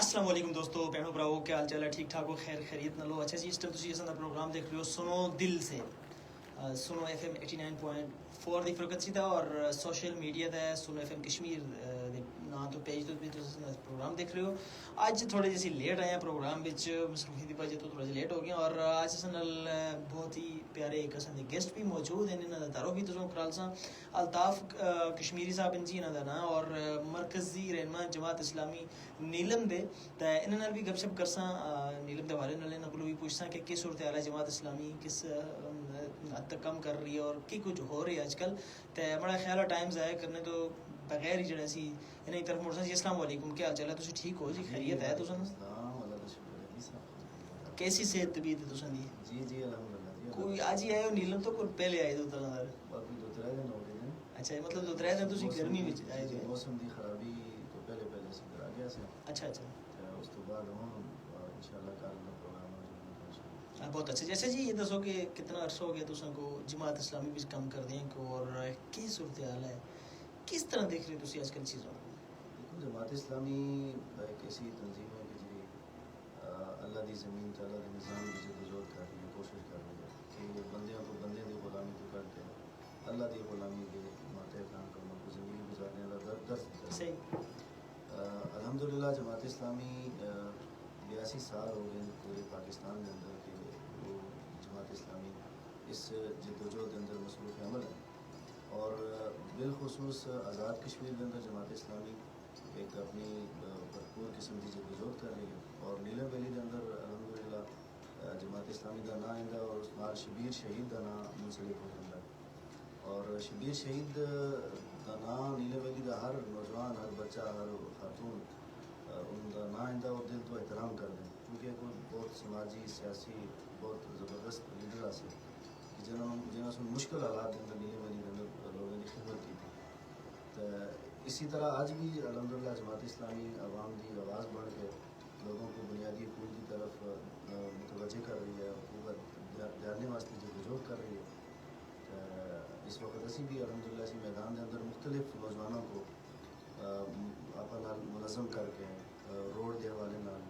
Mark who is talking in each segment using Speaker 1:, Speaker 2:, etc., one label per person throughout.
Speaker 1: السلام علیکم دوستو بہنوں بھراؤ کیا حال چال ہے ٹھیک ٹھاک ہو خیر خیریت نہ لو اچھا جی اس ٹائم تسی اساں دا پروگرام دیکھ رہے ہو سنو دل سے سنو ایف ایم 89.4 دی فریکوینسی دا اور سوشل میڈیا دا سنو ایف ایم کشمیر دے نام تو پیج تو بھی تسی پروگرام دیکھ رہے ہو اج تھوڑے جیسی لیٹ آئے ہیں پروگرام وچ مصروفی دی وجہ تو تھوڑا جی لیٹ ہو گیا اور اج اساں نال بہت ہی پیارے ایک اساں دے گیسٹ بھی موجود ہیں انہاں دا تعارف بھی تساں کرال ساں الطاف کشمیری صاحب انجی انہاں دا نام اور مرکزی رہنما جماعت اسلامی نیلم دے تو انہاں نال بھی گپ شپ کرساں نیلم دے حوالے نال انہاں کولوں بھی پوچھساں کہ کس صورت حال ہے جماعت اسلامی کس حد تک کم کر رہی ہے اور کی کچھ ہو رہی ہے آج کل تو بڑا خیال ہے ٹائم ضائع کرنے تو بغیر ہی جڑا سی انہاں کی طرف مڑساں جی السلام علیکم کیا حال چال ہے تسی ٹھیک ہو جی خیریت ہے تساں کیسی صحت طبیعت ہے تساں دی
Speaker 2: جی جی الحمدللہ جی
Speaker 1: کوئی آج ہی آئے ہو نیلم تو کوئی پہلے آئے دو طرح
Speaker 2: باقی دو ترے دن ہو گئے ہیں
Speaker 1: اچھا مطلب دو ترے دن تسی گرمی وچ آئے
Speaker 2: جی
Speaker 1: ہوئے
Speaker 2: موسم دی خرابی تو پہلے سے کرا گیا سے
Speaker 1: اچھا اچھا
Speaker 2: اس تو بعد ہوں انشاءاللہ کل کا پروگرام ہو جائے گا
Speaker 1: بہت اچھا جیسے جی یہ دسو کہ کتنا عرصہ ہو گیا تساں کو جماعت اسلامی بھی کم کر دیں کو اور کی صورتحال ہے کس طرح دیکھ رہے ہو تسی آج کل چیزوں کو
Speaker 2: دیکھو جماعت اسلامی ایک ایسی تنظیم ہے کہ جی اللہ دی زمین تے اللہ دے نظام کی جدوجہد کر رہی ہے کوشش کر رہی ہے کہ بندیاں کو بندے دی غلامی تو کر کے اللہ دی غلامی کے ماتے کام کرنے کو زندگی گزارنے والا درس دیتا ہے
Speaker 1: صحیح
Speaker 2: الحمدللہ جماعت اسلامی 82 سال ہو گئے پورے پاکستان کے اندر کہ وہ جماعت اسلامی اس جدوجہد کے اندر مصروف عمل ہے اور بالخصوص آزاد کشمیر کے اندر جماعت اسلامی ایک اپنی بھرپور قسم کی جدوجہد کر رہی ہے اور نیلم ویلی کے اندر الحمدللہ جماعت اسلامی کا نام آئندہ اور اس نال شبیر شہید کا نام منسلک ہو جاتا ہے اور شبیر شہید کا نام نیلم ویلی کا ہر نوجوان ہر بچہ ہر خاتون ان کا نام آئندہ اور دل تو احترام کر دیں کیونکہ کوئی بہت سماجی سیاسی بہت زبردست لیڈر آسے کہ جنہوں سے مشکل حالات کے اندر نیلم ویلی کے اندر لوگوں کی خدمت کی تھی تو اسی طرح آج بھی الحمدللہ جماعت اسلامی عوام کی آواز بڑھ کے لوگوں کو بنیادی حقوق کی طرف متوجہ کر رہی ہے حقوق جاننے واسطے جدوجہد کر رہی ہے اس وقت اسی بھی الحمدللہ اسی میدان کے اندر مختلف نوجوانوں کو اپنا منظم کر کے روڈ کے حوالے نال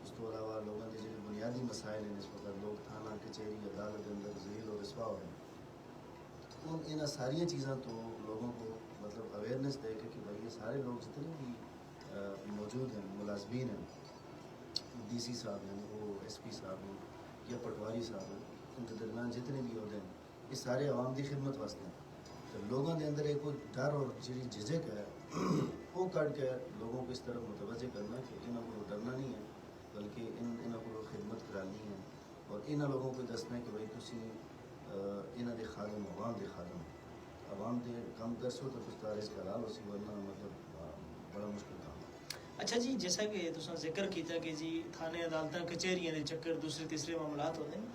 Speaker 2: اس تو علاوہ لوگوں کے جو بنیادی مسائل ہیں اس وقت لوگ تھانہ کچہری عدالت کے اندر ذلیل و رسوا ہو رہے ہیں ان ساری چیزاں تو لوگوں کو مطلب اویئرنیس دے کے کہ بھائی یہ سارے لوگ جتنے بھی موجود ہیں ملازمین ہیں ڈی سی صاحب ہیں وہ ایس پی صاحب ہیں یا پٹواری صاحب ہیں ان کے درمیان جتنے بھی عہدے ہیں یہ سارے عوام کی خدمت واسطے ہیں تو لوگوں کے اندر ایک ڈر اور جی جھجک ہے وہ کٹ کے لوگوں کو اس طرف متوجہ کرنا کہ انہوں کو ڈرنا نہیں ہے بلکہ انہوں کو خدمت کرانی ہے اور انہوں لوگوں کو دسنا ہے کہ بھائی تسی انہوں دے خادم عوام دے خادم عوام دے کام کرسو تو کچھ تارس کا حلال ہو سی ورنہ مطلب بڑا مشکل کام ہے
Speaker 1: اچھا جی جیسا کہ تساں ذکر کیتا کہ جی تھانے عدالتاں کچہریاں دے چکر دوسرے تیسرے معاملات ہوتے ہیں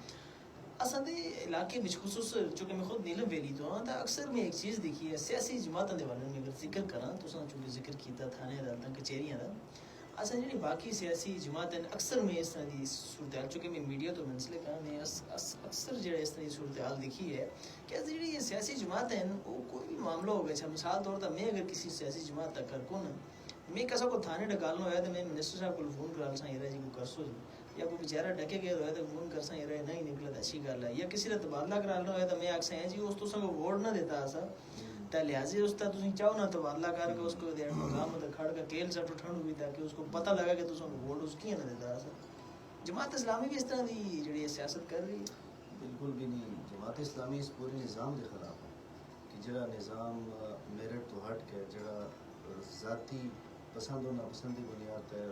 Speaker 1: اصل دے علاقے میں خصوص چونکہ میں خود نیلم ویلی تو ہاں تو اکثر میں ایک چیز دیکھی ہے سیاسی جماعتوں کے بارے میں اگر ذکر کراں تساں چونکہ ذکر کیتا تھانے عدالتاں کچہریاں دا اصل جڑی باقی سیاسی جماعتیں اکثر میں اس طرح کی صورتحال چونکہ میں میڈیا تو منسلک ہاں میں اکثر جڑا اس طرح کی صورتحال دیکھی ہے کہ جڑی یہ سیاسی جماعتیں وہ کوئی بھی معاملہ ہو گیا مثال طور پر میں اگر کسی سیاسی جماعت تک کر کو نا میں کسا کو تھانے ڈکالنا ہوا تو میں منسٹر صاحب کو فون کرا سا یہ جی کو کرسو جی یا کوئی بیچارہ ڈکے گیا ہوا تو فون کرسا یہ نہیں نکلا تو اچھی گل ہے یا کسی کا تبادلہ کرانا ہوا تو میں آخسا ہے جی اس تو سنگھ ووٹ نہ دیتا سا تو لہٰذا اس کا تم چاہو نا تبادلہ کر کے اس کو مقام کھڑ کے کیل سٹ ٹھنڈ ہوئی تاکہ اس کو پتہ لگا کہ تم ووٹ اس کی نہ دیتا سا جماعت اسلامی بھی اس طرح کی جڑی سیاست کر رہی ہے
Speaker 2: بالکل بھی نہیں جماعت اسلامی اس پورے نظام کے خلاف ہے کہ جڑا نظام میرٹ تو ہٹ کے جڑا ذاتی پسند و ناپسند کی بنیاد پہ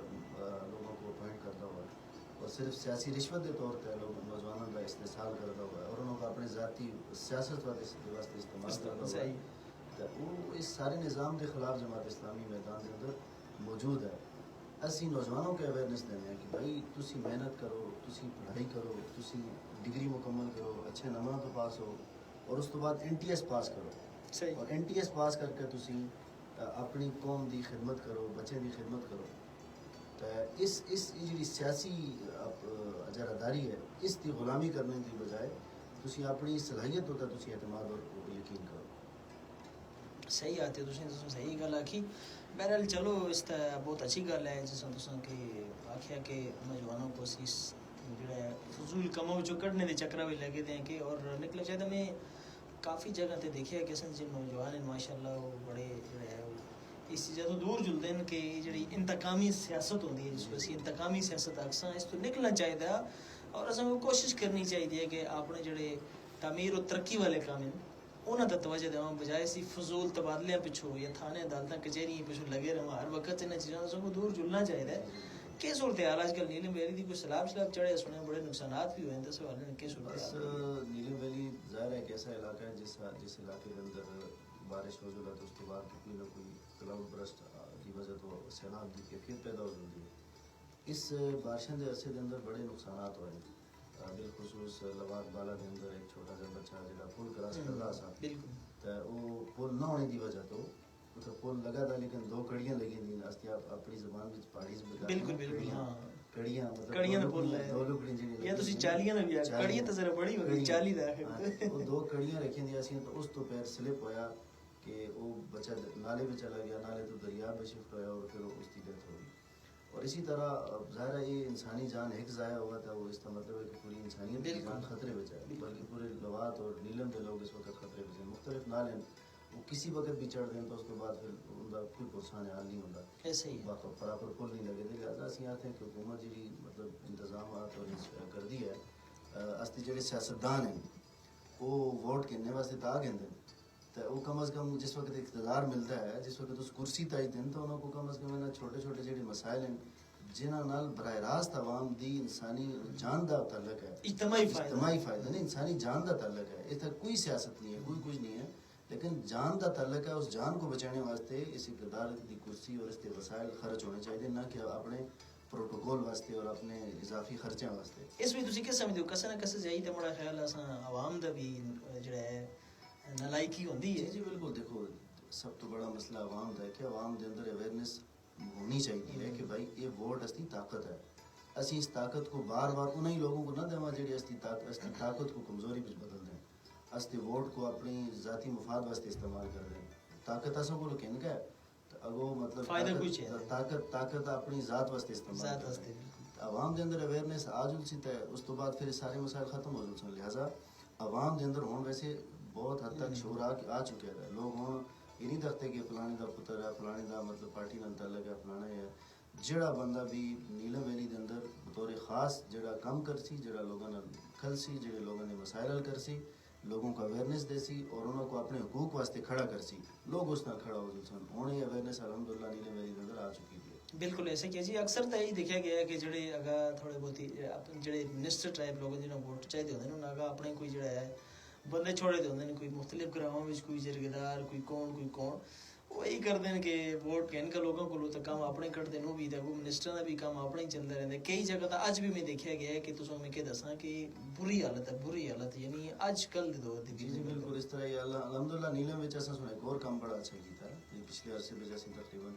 Speaker 2: لوگوں کو اپوائنٹ کرتا ہوا ہے اور صرف سیاسی رشوت کے طور پہ لوگ نوجوانوں کا استحصال کرتا ہوا ہے اور انہوں کا اپنے ذاتی سیاست واسطے استعمال کرتا ہوا ہے تو وہ اس سارے نظام کے خلاف جماعت اسلامی میدان کے اندر موجود ہے اسی نوجوانوں کے اویئرنیس دینے ہیں کہ بھائی تسی محنت کرو تسی پڑھائی کرو تسی ڈگری مکمل کرو اچھے نمبروں تو پاس ہو اور اس تو بعد این ٹی ایس پاس کرو اور این ٹی ایس پاس کر کے تسی اپنی قوم دی خدمت کرو بچے دی خدمت کرو تو اس جی سیاسی اجاراداری ہے اس کی غلامی کرنے کی بجائے تسی اپنی صلاحیت ہوتا تسی اعتماد اور یقین کرو
Speaker 1: صحیح آتے ہو تسیں صحیح گل آکھی. بہرحال چلو اس تا بہت اچھی گل ہے جس تساں کہ آکھیا کہ نوجوانوں کو اس جڑا ہے فضول کموں وچوں کڈنے دے چکراں وچ لگے دے ہیں کہ اور نکلنا چاہیے. میں کافی جگہ تے دیکھیا کہ اساں جن نوجوان ہیں ماشاءاللہ وہ بڑے جڑے ہے اس چیزوں تو دور جلتے ہیں کہ جڑی انتقامی سیاست ہوتی ہے جس کو اسی انتقامی سیاست آکساں اس تو نکلنا چاہیے اور اساں کو کوشش کرنی چاہیے کہ اپنے جڑے تعمیر و ترقی والے کام ہیں انہاں تے توجہ دیواں بجائے اسی فضول تبادلے پچھوں یا تھانے عدالتاں کچہریاں پچھوں لگے رہواں. ہر وقت انہاں چیزوں کو دور جلنا چاہیے. کہ صورتحال آج کل نیلم ویلی دی کوئی سیلاب چڑھے سنے بڑے نقصانات بھی ہوئے ہیں تو سوال ہے کہ
Speaker 2: بس
Speaker 1: صورتحال
Speaker 2: نیلم ویلی ظاہر ہے ایک ایسا علاقہ ہے جس علاقے کے اندر بارش ہو جائے تو اس کے بعد کوئی نہ کوئی کلاؤڈ برسٹ کی وجہ تو سیلاب کی کیفیت پیدا ہو جاتی ہے. اس بارشوں کے عرصے کے اندر بڑے نقصانات ہوئے ہیں. بالخصوص لواق بالا کے اندر ایک چھوٹا سا بچہ جہاں پل کراس کر رہا سا تو وہ پل نہ ہونے کی وجہ تو اتنا پل لگا تھا لیکن دو کڑیاں لگی تھیں. استی آپ اپنی زبان میں پہاڑی سے
Speaker 1: بالکل ہاں
Speaker 2: کڑیاں
Speaker 1: کڑیاں تے پل ہے
Speaker 2: دو لکڑی جی
Speaker 1: یا تسی چالیاں نہ بھی کڑیاں تے ذرا بڑی ہو گئی 40 دا ہے
Speaker 2: وہ دو کڑیاں رکھی دیا سی تو اس تو پیر سلپ ہویا کہ وہ بچہ نالے میں چلا گیا. نالے تو دریا میں شفٹ ہویا اور پھر اس کی ڈیتھ ہو گئی. اور اسی طرح ظاہر ہے یہ انسانی جان ایک ضائع ہوا تھا. وہ اس کا مطلب ہے کہ پوری انسانیت کی جان خطرے میں ہے بلکہ پورے لوات اور نیلم کے لوگ اس وقت خطرے میں ہیں. مختلف نالے وہ کسی وقت بھی چڑھ دیں تو اس کے بعد پھر ان کا کوئی پرسان حال نہیں ہوتا.
Speaker 1: ایسے ہی
Speaker 2: پراپر پل نہیں لگے تھے. لہٰذا اسی آتے ہیں کہ حکومت جی مطلب انتظامات اور کر دی ہے. استی جڑے سیاستدان ہیں وہ ووٹ کہنے واسطے تا گھندے تو وہ کم از کم جس وقت اقتدار ملتا ہے جس وقت اس کرسی تائی دن تو انہوں کو کم از کم چھوٹے چھوٹے جڑے مسائل ہیں جنہاں نال براہ راست عوام دی انسانی جان دا تعلق ہے. اجتماعی فائدہ نہیں انسانی جان دا تعلق ہے. اس تک کوئی سیاست نہیں ہے کوئی کچھ نہیں ہے لیکن جان دا تعلق ہے. اس جان کو بچانے واسطے اس اقتدار دی کرسی اور اس کے وسائل خرچ ہونے چاہیے نہ کہ اپنے پروٹوکول واسطے اور اپنے اضافی خرچے واسطے.
Speaker 1: اس میں تسی کیا سمجھتے ہو کسے نہ کسے جائی تے میرا خیال ہے عوام دا بھی جڑا ہے نالائکی ہوندی ہے.
Speaker 2: جی بالکل. دیکھو سب تو بڑا مسئلہ عوام دا ہے کہ عوام دے اندر اویئرنیس ہونی چاہیے کہ بھائی یہ ووٹ استی طاقت ہے. اسی اس طاقت کو بار بار انہیں لوگوں کو نہ دیواں جڑے استی طاقت کو کمزوری پہ بدل دیں. استی ووٹ کو اپنی ذاتی مفاد واسطے استعمال کر دیں. طاقت اساں کو کہن کا ہے اگو مطلب طاقت اپنی ذات واسطے استعمال کر دیں. عوام دے اندر اویئرنیس آ جل سی تے اس تو بعد پھر سارے مسائل ختم ہو جل سن. لہٰذا عوام دے اندر ہون ویسے بہت حد تک شعور آ چکے ہیں. لوگ ہوں یہ نہیں دکھتے کہ فلانے دا پتر ہے فلانے دا مطلب پارٹی نال تعلق ہے فلانا ہے. جڑا بندہ بھی نیلم ویلی دے اندر بطور خاص جڑا کام کر سی جڑا لوگوں نے کھل سی جڑے لوگوں نے مسائل حل کر سی لوگوں کو اویئرنیس دے سی اور انہوں کو اپنے حقوق واسطے کھڑا کر سی لوگ اس نال کھڑا ہو جل سن. ہوں یہ اویئرنیس الحمدللہ نیلم ویلی دے اندر آ چکی ہے.
Speaker 1: بالکل ایسے کیا جی اکثر تو یہی دیکھا گیا ہے کہ جڑے اگا تھوڑے بہت جڑے منسٹر ٹائپ لوگ جنہوں ووٹ چاہیے ہوتے ہیں انہوں اگا اپنے کوئی جڑا ہے بندے چھوڑے دے ہوندے ہیں کوئی مختلف گراؤں میں کوئی جرگدار کوئی کون وہی کرتے ہیں کہ ووٹ کہن کا لوگوں کو تو کام اپنے کرتے ہیں بھی وہ منسٹر کا بھی کام اپنا ہی چلتا رہتا ہے. کئی جگہ تو اج بھی میں دیکھا گیا ہے کہ تسوں میں کہ دساں کہ بری حالت یعنی اج کل دے دور دی.
Speaker 2: جی بالکل اس طرح ہی الحمدللہ نیلم وچ اساں سنے ایک اور کام بڑا اچھا کیتا ہے. پچھلے عرصے میں جیسے تقریباً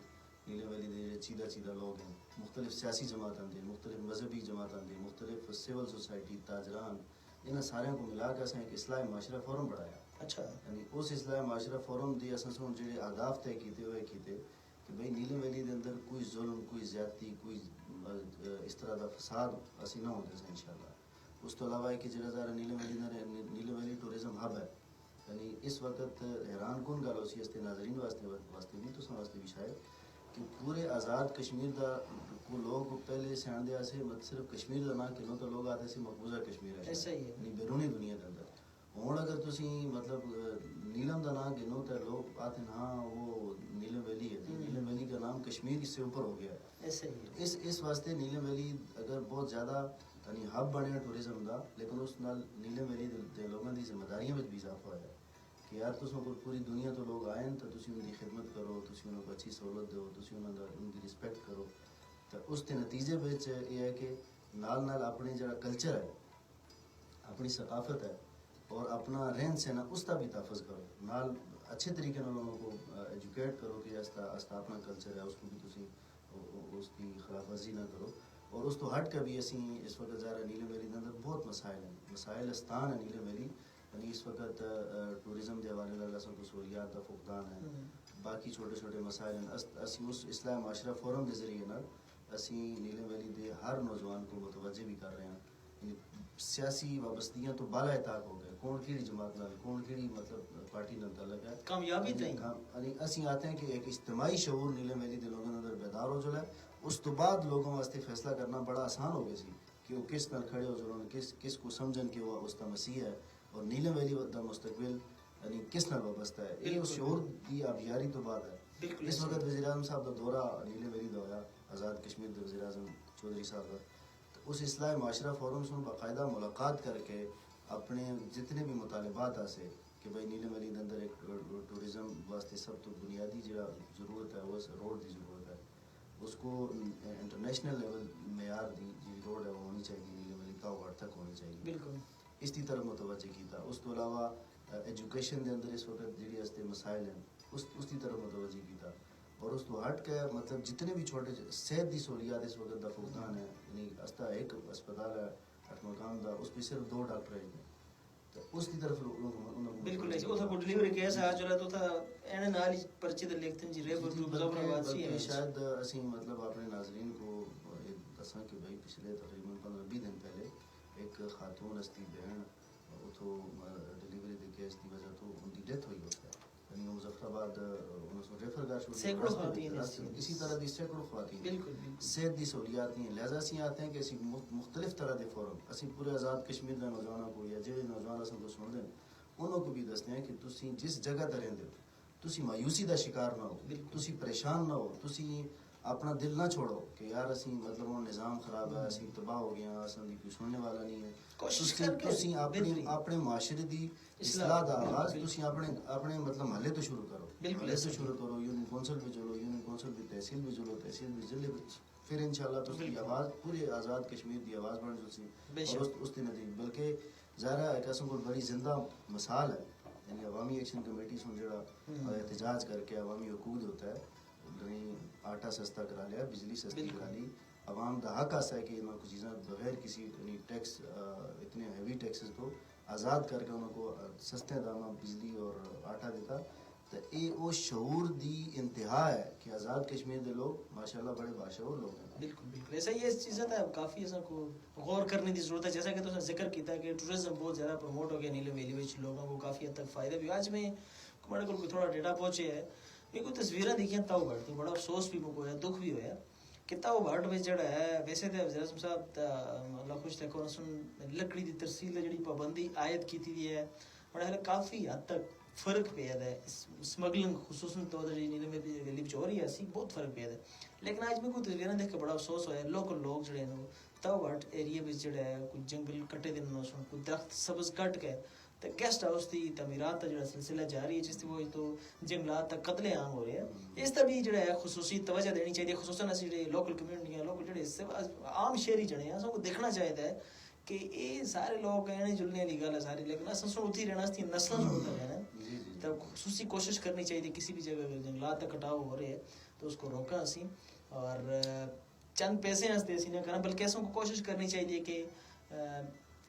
Speaker 2: نیلم ویلی دے چیدہ لوگ ہیں مختلف سیاسی جماعتاں دے مختلف مذہبی جماعتاں دے مختلف سول سوسائٹی تاجران انہاں سارے کو ملا کے اساں ایک اصلاح معاشرہ فورم بڑھایا.
Speaker 1: اچھا
Speaker 2: یعنی اس اصلاح معاشرہ فورم دی اساں سن جڑے اہداف طے کیتے ہوئے کیتے کہ بھئی نیلم ویلی دے اندر کوئی ظلم کوئی زیادتی کوئی اس طرح دا فساد اسی نہ ہوندے سن انشاءاللہ. اس تو علاوہ ہے کہ جڑا ذرا نیلم ویلی ٹورزم ہب ہے یعنی اس وقت حیران کن گل اسی اس ناظرین واسطے بھی تو واسطے بھی شاید کہ پورے آزاد کشمیر دا کو لوگ پہلے سیان دیا سے صرف کشمیر دا نہ کنوں تو لوگ آتے سے مقبوضہ کشمیر ہے یعنی بیرونی دنیا کے اندر. ہوں اگر تسی مطلب نیلم دا نام گنو تو لوگ آتے ہیں ہاں وہ نیلم ویلی ہے. نیلم ویلی کا نام کشمیر سے اوپر ہو گیا ہے. اس واسطے نیلم ویلی اگر بہت زیادہ یعنی ہب بنے ٹورزم دا لیکن اس نال نیلم ویلی دے لوگوں کی ذمہ داریاں بھی اضافہ ہوا ہے کہ یار تسوں کو پوری دنیا تو لوگ آئیں تو تسی ان کی خدمت کرو تسی انہوں کو اچھی سہولت دو تسی ان کی رسپیکٹ کرو. تو اس کے نتیجے وچ یہ ہے کہ نال اپنے جڑا کلچر ہے اپنی ثقافت ہے اور اپنا رہن سہنا اس کا بھی تحفظ کرو نال اچھے طریقے نال انہوں کو ایجوکیٹ کرو کہ اس اپنا کلچر ہے اس کو بھی تسی اس کی خلاف ورزی نہ کرو. اور اس تو ہٹ کے بھی اسی اس وقت ظاہر نیلم ویلی کے اندر بہت مسائل ہیں مسائل استان ہے نیلم ویلی یعنی اس وقت ٹورزم کے حوالے نال اساں کو سہولیات کا فقدان ہے، باقی چھوٹے چھوٹے مسائل ہیں. اسی اس اصلاح معاشرہ فورم کے ذریعے نال اسی نیلم ویلی دے ہر نوجوان کو متوجہ بھی کر رہے ہیں. یعنی سیاسی وابستگیاں تو بالا طاق ہو گئے، کون کیڑی جماعت نال، کون کیڑی مطلب پارٹی نال تعلق ہے،
Speaker 1: کامیابی تھی.
Speaker 2: یعنی اسی آتے ہیں کہ ایک اجتماعی شعور نیلم ویلی دے لوگوں اندر بیدار ہو جلا ہے. اس تو بعد لوگوں واسطے فیصلہ کرنا بڑا آسان ہو گیا سی کہ وہ کس نال کھڑے ہو جلون، کس کو سمجھن کہ وہ اس کا مسیح ہے اور نیلم ویلی دا مستقبل یعنی کس نال وابستہ ہے. یہ اس شعور کی آبیاری تو بعد ہے. اس وقت وزیر اعظم صاحب کا دورہ نیلم ویلی دا ہوا، آزاد کشمیر کے وزیر اعظم چودھری صاحب کا. تو اس اصلاح معاشرہ فورم سے باقاعدہ ملاقات کر کے اپنے جتنے بھی مطالبات آسے کہ بھائی نیلم ویلی کے اندر ایک ٹورزم واسطے سب تو بنیادی جڑا ضرورت ہے وہ روڈ کی ضرورت ہے. اس کو انٹرنیشنل لیول معیار دی جی روڈ ہے وہ ہونی چاہیے، نیلم ویلی تا وارڈ تک ہونی چاہیے.
Speaker 1: بالکل
Speaker 2: اس کی طرف متوجہ کیتا. اس تو علاوہ ایجوکیشن کے اندر اس وقت جڑی استے مسائل ہیں اس کی طرف متوجہ کیتا. اور اس تو ہٹ کے مطلب جتنے بھی چھوٹے صحت کی سہولیات اس وقت دا فقدان ہے. یعنی استا ایک اسپتال ہے اٹھ مقام دا، اس پہ صرف 2 ڈاکٹر ہیں. تو اس کی طرف
Speaker 1: بالکل ایسے اوتھا کو ڈیلیوری کیس آ چلا تو تھا این نال پرچے تے لکھتے ہیں جی ریفر ٹو مظفرآباد سی ہے.
Speaker 2: شاید اسی مطلب اپنے ناظرین کو دساں کہ بھائی پچھلے تقریباً 15-20 دن پہلے ایک خاتون استی بہن اتھو ڈیلیوری دے کیس کی وجہ تو ان کی ڈیتھ ہوئی ہوتا ہے. یعنی مظفرآباد انہوں نے ریفر کر چھوڑی.
Speaker 1: سینکڑوں خواتین
Speaker 2: اسی طرح دی سینکڑوں خواتین
Speaker 1: بالکل
Speaker 2: صحت دی سہولیات نہیں ہیں. لہٰذا اسی آتے ہیں کہ اسی مختلف طرح دے فورم اسی پورے آزاد کشمیر کے نوجوانوں کو یا جہے نوجوان اصل کو سن دیں انہوں کو بھی دستے ہیں کہ تسی جس جگہ تے رہندے ہو تسی مایوسی دا شکار نہ ہو، تسی پریشان نہ ہو، تسی اپنا دل نہ چھوڑو کہ یار اسی مطلب وہ نظام خراب ہے، اسی تباہ ہو گیا، اصل دی کوئی سننے والا نہیں ہے. تسی اپنے معاشرے دی اصلاح دا آغاز تسی اپنے مطلب محلے تو شروع کرو، محلے سے شروع کرو. یونین کونسل بھی چلو، یونین کونسل بھی تحصیل بھی چلو، تحصیل بھی ضلع بھی، پھر انشاءاللہ تو اس کی آواز پورے آزاد کشمیر دی آواز بن جلسی. اور اس کے نتیجے بلکہ ظاہر ہے ایک قسم کو بڑی زندہ مثال ہے. یعنی عوامی ایکشن کمیٹی سن جڑا احتجاج کر کے عوامی حقوق ہوتا ہے، یعنی آٹا سستا کرا لیا، بجلی سستی کرا لی. عوام دا حق آسا ہے کہ انہوں کو چیزیں بغیر کسی یعنی ٹیکس اتنے ہیوی ٹیکسز تو آزاد کر کے انہوں کو سستے داموں بجلی اور آٹا دیتا. تو یہ وہ شعور دی انتہا ہے کہ آزاد کشمیر دے لوگ ماشاءاللہ بڑے باشعور لوگ ہیں.
Speaker 1: بالکل بالکل ایسا ہی اس چیزیں تھا کافی ایسا کو غور کرنے کی ضرورت ہے. جیسا کہ تو نے ذکر کیتا کہ ٹورزم بہت زیادہ پروموٹ ہو گیا نیلم ویلی میں، لوگوں کو کافی حد تک فائدہ بھی. آج میں ہمارے کو تھوڑا ڈیٹا پہنچے ہے، میرے کو تصویریں دیکھیں تاؤ بھٹ تو بڑا افسوس بھی مجھے ہوا، دکھ بھی ہوا کہ تاؤ بھٹ میں جڑا ہے ویسے تو وزیر اعظم صاحب اللہ خوش تک لکڑی دی ترسیل جڑی پابندی عائد کی تھی ہے اور کافی حد تک فرق پہ ہے اسمگلنگ خصوصاً تو نیلم ویلی ہو رہی ہے اسی بہت فرق پہ ہے. لیکن آج میں کوئی تصویریں دیکھ کے بڑا افسوس ہوا ہے. لوکل لوگ جڑے ہیں تاؤ بھٹ ایریے میں جڑا ہے کوئی جنگل کٹے دن کوئی درخت سبز کٹ کے تو گیسٹ ہاؤس کی تعمیرات کا جڑا سلسلہ جاری ہے جس کی وجہ تو جنگلات تک قتل عام ہو رہے ہیں. اس طرح بھی جڑا ہے خصوصی توجہ دینی چاہیے، خصوصاً اسی جڑے لوکل کمیونٹیاں لوکل جڑے عام شہری جڑے ہیں سب کو دیکھنا چاہیے کہ یہ سارے لوگ کہنے جلنے والی گل ہے ساری، لیکن اصل سن اتھی رہنا اس نسلوں سے ہوتا رہنا تو خصوصی کوشش کرنی چاہیے کسی بھی جگہ اگر جنگلات تک کٹاؤ ہو رہے ہیں تو اس کو روکا اسی اور چند پیسے ہنستے اسی نہ کرنا بلکہ ایسوں کو کوشش کرنی چاہیے کہ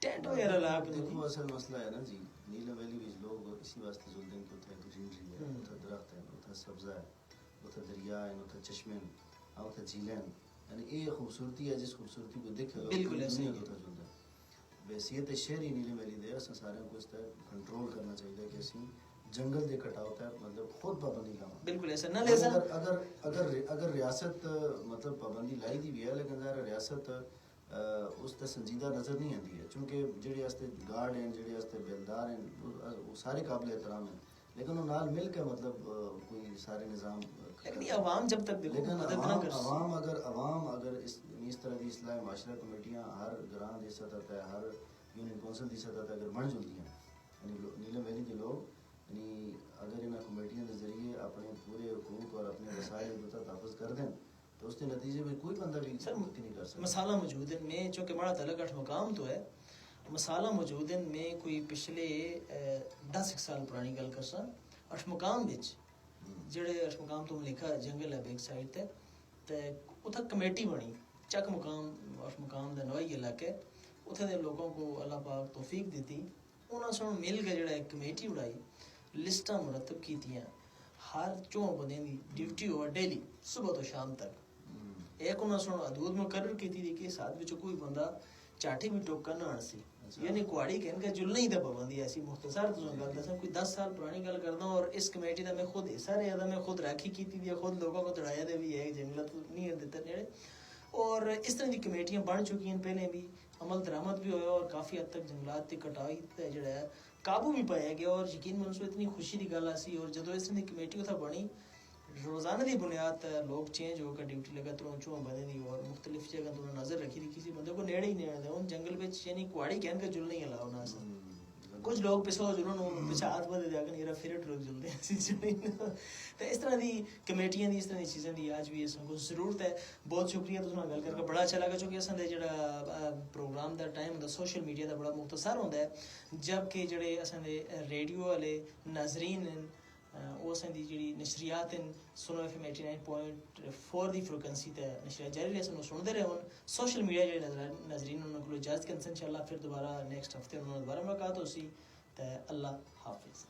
Speaker 1: ٹینٹ وغیرہ لا کے
Speaker 2: دیکھو اصل مسئلہ ہے نا جی نیلم ویلی میں لوگ اسی واسطے جلتے ہیں کہ اتنا گرینری ہے، اتنا درخت ہے، اتنا سبزہ ہے، اتنا دریا ہے، اتنا چشمے ہیں، اتنا جھیلیں ہیں. یعنی یہ خوبصورتی ہے جس خوبصورتی کو دیکھ
Speaker 1: بالکل ایسے ہی
Speaker 2: بحیثیت شہری نیلم ویلی دے اصل سارے کو اس طرح کنٹرول کرنا چاہیے کہ اسی جنگل دے کٹاؤ ہے مطلب خود پابندی لاؤں.
Speaker 1: بالکل ایسا نہ لیسا
Speaker 2: اگر ریاست مطلب پابندی لائی دی بھی ہے لیکن ظاہر ریاست اس تے سنجیدہ نظر نہیں آتی ہے چونکہ جڑے واسطے گارڈ ہیں جڑے واسطے بیلدار ہیں وہ سارے قابل احترام ہیں لیکن وہ نال مل کے مطلب کوئی سارے نظام
Speaker 1: لیکن عوام جب تک
Speaker 2: لیکن عوام اگر اس طرح کی اصلاح معاشرہ کمیٹیاں ہر گراں دی سطح تے ہر یونین کونسل دی سطح تے اگر بن جلدی ہیں یعنی نیلم ویلی کے لوگ یعنی اگر انہاں کمیٹیاں کے ذریعے اپنے پورے حقوق اور اپنے وسائل کو تحفظ کر دیں تو اس کے نتیجے میں کوئی بندہ بھی نہیں کر سکتا.
Speaker 1: مسالہ موجود ہے میں چونکہ بڑا تعلق اٹھ مقام تو ہے مسالہ موجود ہے میں کوئی پچھلے 10 سال پرانی گل کرسا اٹھ مقام بچ جڑے اٹھ مقام تو لکھا جنگل ہے بیک سائڈ تے اتھا کمیٹی بنی چک مقام اٹھ مقام دا نوائی علاقے اتھے دے لوگوں کو اللہ پاک توفیق دیتی انہاں سن مل کے جڑا ایک کمیٹی بنائی لسٹاں مرتب کیتیاں ہر 4 بندے دی ڈیوٹی ہوا ڈیلی صبح تو شام تک ایک انہاں سن حدود مقرر کیتی دی کہ ساتھ وچ کوئی بندہ چاٹی بھی ٹوکا نہ آن سی یعنی کوڑی کہن کا جلنے ہی دا پابندی ایسی مختصر تو گل دساں کوئی 10 سال پرانی گل کردا ہوں اور اس کمیٹی دا میں خود حصہ رہا دا میں خود راکھی کیتی دی خود لوگوں کو تڑایا دے بھی ہے جنگلات نہیں دیتا نیڑے اور اس طرح دی کمیٹیاں بن چکی ہیں پہلے بھی عمل درآمد بھی ہویا اور کافی حد تک جنگلات کی کٹائی تے جڑا ہے قابو بھی پایا گیا اور یقین منسو اتنی خوشی دی گل آسی اور جدو اس طرح دی کمیٹی اتھا بنی روزانہ دی بنیاد تے لوگ چینج ہو کر ڈیوٹی لگا تروں بنے دی اور مختلف جگہ تو نظر رکھی دی کسی بندے کو نیڑے ہی نیڑے دے ان جنگل وچ یعنی کوڑی کہن کا جل نہیں الاؤ نہ سا کچھ لوگ پسو جلوں پیچھے ہاتھ بدے دیا کہ میرا فیورٹ لوگ جلتے ہیں تو اس طرح دی کمیٹیاں دی اس طرح دی چیزیں دی آج بھی اس کو ضرورت ہے. بہت شکریہ تساں گل کر کے بڑا اچھا لگا چونکہ اساں دے جڑا پروگرام دا ٹائم ہوندا سوشل میڈیا دا بڑا مختصر ہوندا ہے جبکہ جڑے اساں دے ریڈیو والے ناظرین وہ اساں دی جڑی نشریات ہیں سنو ایف ایم 89.4 دی فریکوینسی تے نشریات جاری رہے سنو سنتے رہے ہون سوشل میڈیا جڑے ناظرین انہاں کو اجازت کرن انشاءاللہ پھر دوبارہ نیکسٹ ہفتے انہاں دوبارہ ملاقات ہوسی تے اللہ حافظ.